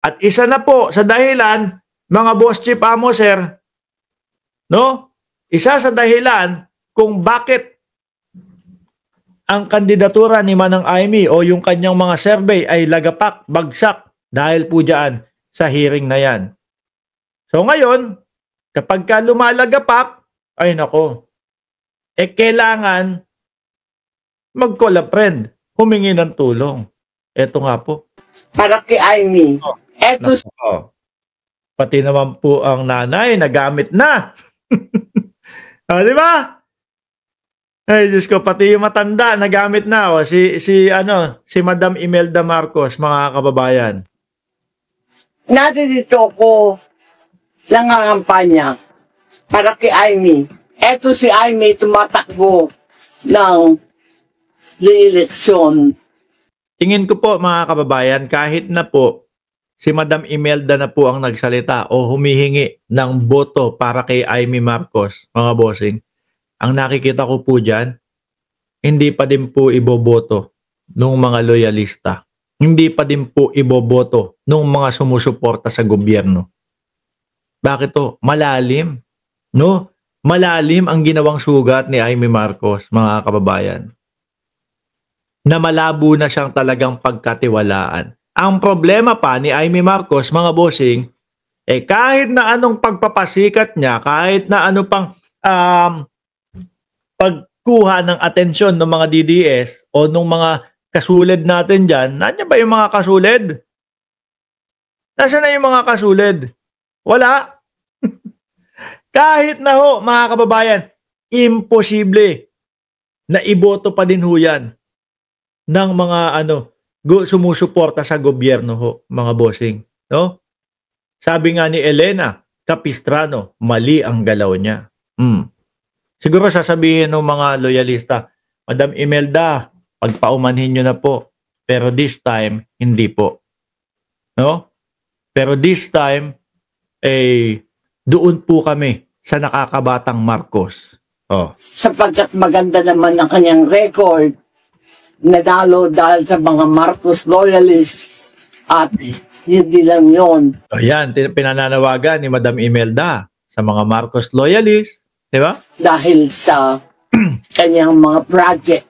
At isa na po sa dahilan, mga boss chief amo sir, no? Isa sa dahilan kung bakit ang kandidatura ni Manang Amy o yung kanyang mga survey ay lagapak, bagsak dahil po diyan sa hearing na yan. So ngayon, kapag ka lumalagapak, ay nako, kailangan mag-collab friend, humingi ng tulong. Ito nga po. Para kay Amy. Eto, pati naman po ang nanay nagamit na. Di ba? Ay, Diyos ko, pati yung matanda nagamit na. Si Madam Imelda Marcos, mga kababayan. narito ko nangangampanya para kay Amy. Eto si Amy tumatakbo ng re-eleksyon. Tingin ko po mga kababayan, kahit na po si Madam Imelda na po ang nagsalita o humihingi ng boto para kay Amy Marcos, mga bossing, ang nakikita ko po dyan, hindi pa din po iboboto ng mga loyalista. Hindi pa din po iboboto ng mga sumusuporta sa gobyerno. Bakit to? Malalim. No? Malalim ang ginawang sugat ni Amy Marcos, mga kababayan. Na malabo na siyang talagang pagkatiwalaan. Ang problema pa ni Amy Marcos, mga bossing, kahit na anong pagpapasikat niya, kahit na ano pang pagkuha ng atensyon ng mga DDS o ng mga kasulid natin dyan, nandiyan ba yung mga kasulid? Nasaan na yung mga kasulid? Wala. Kahit na ho, mga kababayan, imposible na iboto pa din ho yan ng mga sumusuporta sa gobyerno ho, mga bossing. No? Sabi nga ni Elena Capistrano, mali ang galaw niya. Siguro sasabihin ng mga loyalista, Madam Imelda, pagpaumanhin nyo na po. Pero this time, hindi po. No? Pero this time, doon po kami sa nakakabatang Marcos. Sapagkat maganda naman ang kanyang record, nadalo dahil sa mga Marcos loyalists at hindi lang yun. Yan, pinananawagan ni Madam Imelda sa mga Marcos loyalists, di ba? Dahil sa kanyang mga project.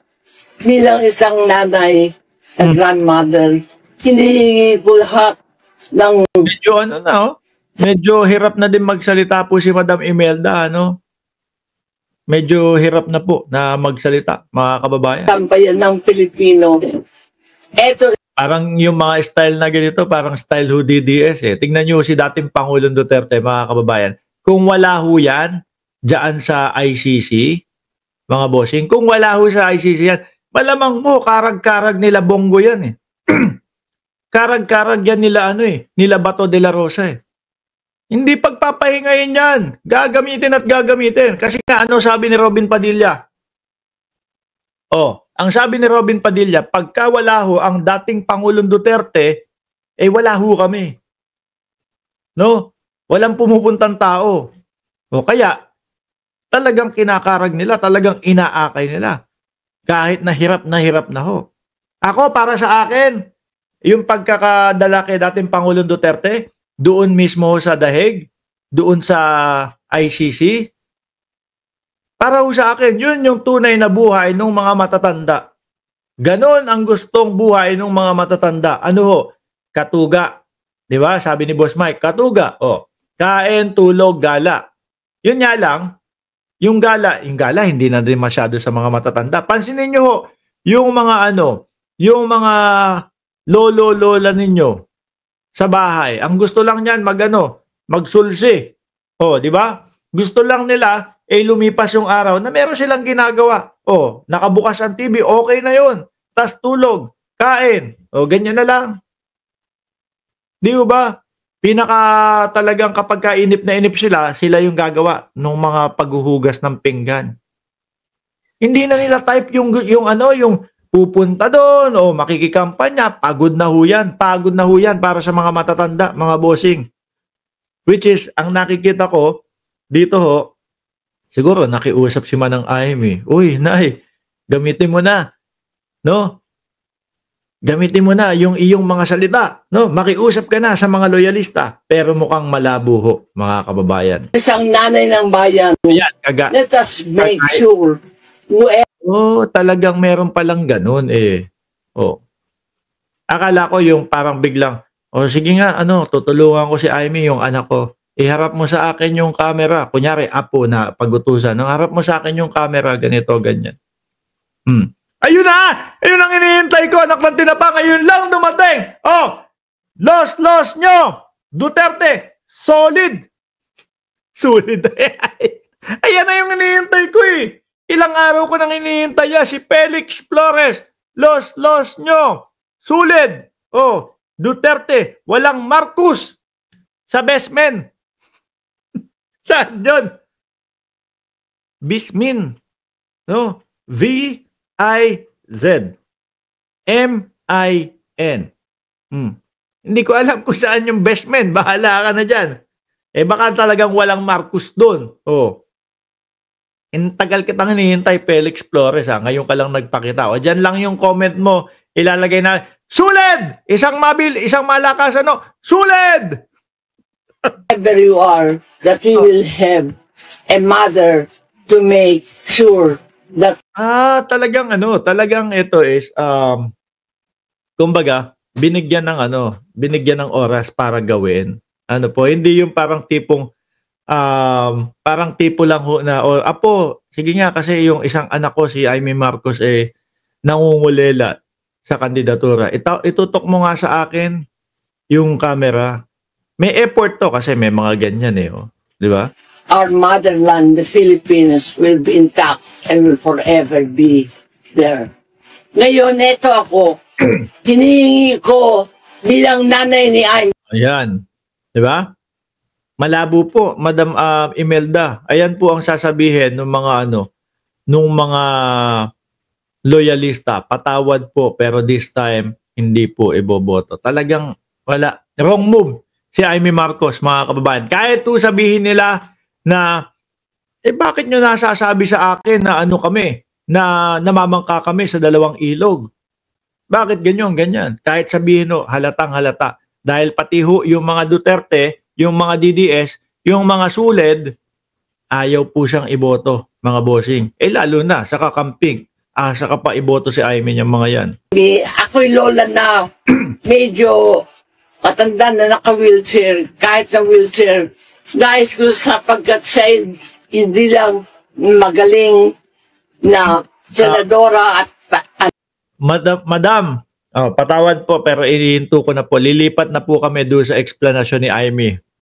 Bilang isang nanay at grandmother, hinihingi po lahat ng... Medyo hirap na din magsalita po si Madam Imelda, Medyo hirap na po na magsalita, mga kababayan. Tambayan ng Pilipino. Eto, parang yung mga style na ganito, parang style ho DDS Tingnan nyo si dating Pangulong Duterte, mga kababayan. Kung wala ho yan, dyan sa ICC, mga bossing, kung wala ho sa ICC yan, malamang mo, karag-karag nila Bongo yan Karag-karag yan nila nila Bato de la Rosa Hindi pagpapahingayin yan. Gagamitin at gagamitin. Kasi nga, sabi ni Robin Padilla? Ang sabi ni Robin Padilla, pagka wala ho ang dating Pangulong Duterte, wala ho kami. No? Walang pumupuntang tao. Kaya, talagang kinakarag nila, talagang inaakay nila. Kahit na hirap na ho. Ako, para sa akin, yung pagkakadala kay dating Pangulong Duterte, doon mismo sa Dahig, doon sa ICC, para ho sa akin, yun yung tunay na buhay ng mga matatanda. Ganon ang gustong buhay ng mga matatanda. Katuga. Di ba? Sabi ni Boss Mike, katuga. Kain, tulog, gala. Yun nga lang, yung gala hindi na din masyado sa mga matatanda. Pansinin nyo ho, yung mga yung mga lolo-lola ninyo sa bahay, ang gusto lang niyan magsulsi. Di ba? Gusto lang nila lumipas yung araw na meron silang ginagawa. Nakabukas ang TV, okay na yun. Tas tulog, kain. Ganyan na lang. Di ba? Talagang kapag kainip na inip sila yung gagawa ng mga paghuhugas ng pinggan. Hindi na nila type yung pupunta doon o makikikampanya, pagod na ho yan para sa mga matatanda, mga bossing. Which is, ang nakikita ko, dito ho, siguro nakiusap si Manang Amy. Uy, nay, gamitin mo na. No? Gamitin mo na yung iyong mga salita, no? Makiusap ka na sa mga loyalista, pero mukhang malabo ho, mga kababayan. Isang nanay ng bayan, Yan, let us make sure whoever talagang meron palang ganun eh. Oh. Akala ko yung parang biglang, sige nga, tutulungan ko si Amy, yung anak ko. Iharap mo sa akin yung camera. Kunyari, apo na pagutusan. No? Harap mo sa akin yung camera, ganito, ganyan. Ayun na! Ayun ang hinihintay ko, anak ng tinapa. Ngayon lang dumating. Los nyo! Duterte, solid. Solid. Ayan na yung hinihintay ko eh. Ilang araw ko nang hinihintay yan. Si Felix Flores, los nyo. Solid. Duterte, walang Marcos sa bestman. Saan yun? Bismin. No? V-I-Z. M-I-N. Hindi ko alam kung saan yung bestman. Bahala ka na dyan. Baka talagang walang Marcos doon. Tagal kitang hinihintay, Felix Flores. Ngayon ka lang nagpakita. Dyan lang yung comment mo. Ilalagay na, suled! Isang malakas, suled! you are, that we will have a mother to make sure that talagang ito is kumbaga binigyan ng oras para gawin. Hindi yung parang tipong parang tipo lang ho na apo, sige nga kasi yung isang anak ko si Amy Marcos nangungulela sa kandidatura. Itutok mo nga sa akin yung camera. May effort to kasi may mga ganyan di ba? our motherland, the Philippines, will be intact and will forever be there. Ngayon, ito ako, hinihingi ko bilang nanay ni Amy. Ayan. Di ba? Malabo po, Madam Imelda. Ayan po ang sasabihin ng mga nung mga loyalista. Patawad po, pero this time, hindi po iboboto. Talagang wala. Wrong move si Amy Marcos, mga kababayan. Kahit po sabihin nila na, bakit nyo nasasabi sa akin na kami, na namamangka kami sa dalawang ilog? Bakit ganyan? Kahit sabihin halatang halata. Dahil pati yung mga Duterte, yung mga DDS, yung mga suled, ayaw po siyang iboto, mga bossing. Lalo na sa kakamping. Saka pa iboto si Amy yung mga yan. Ako'y lola na medyo matanda na naka-wheelchair, kahit na wheelchair. Nais ko sapagkat siya hindi lang magaling na senadora at Madam, patawad po pero inihinto ko na po. Lilipat na po kami doon sa explanation ni Amy.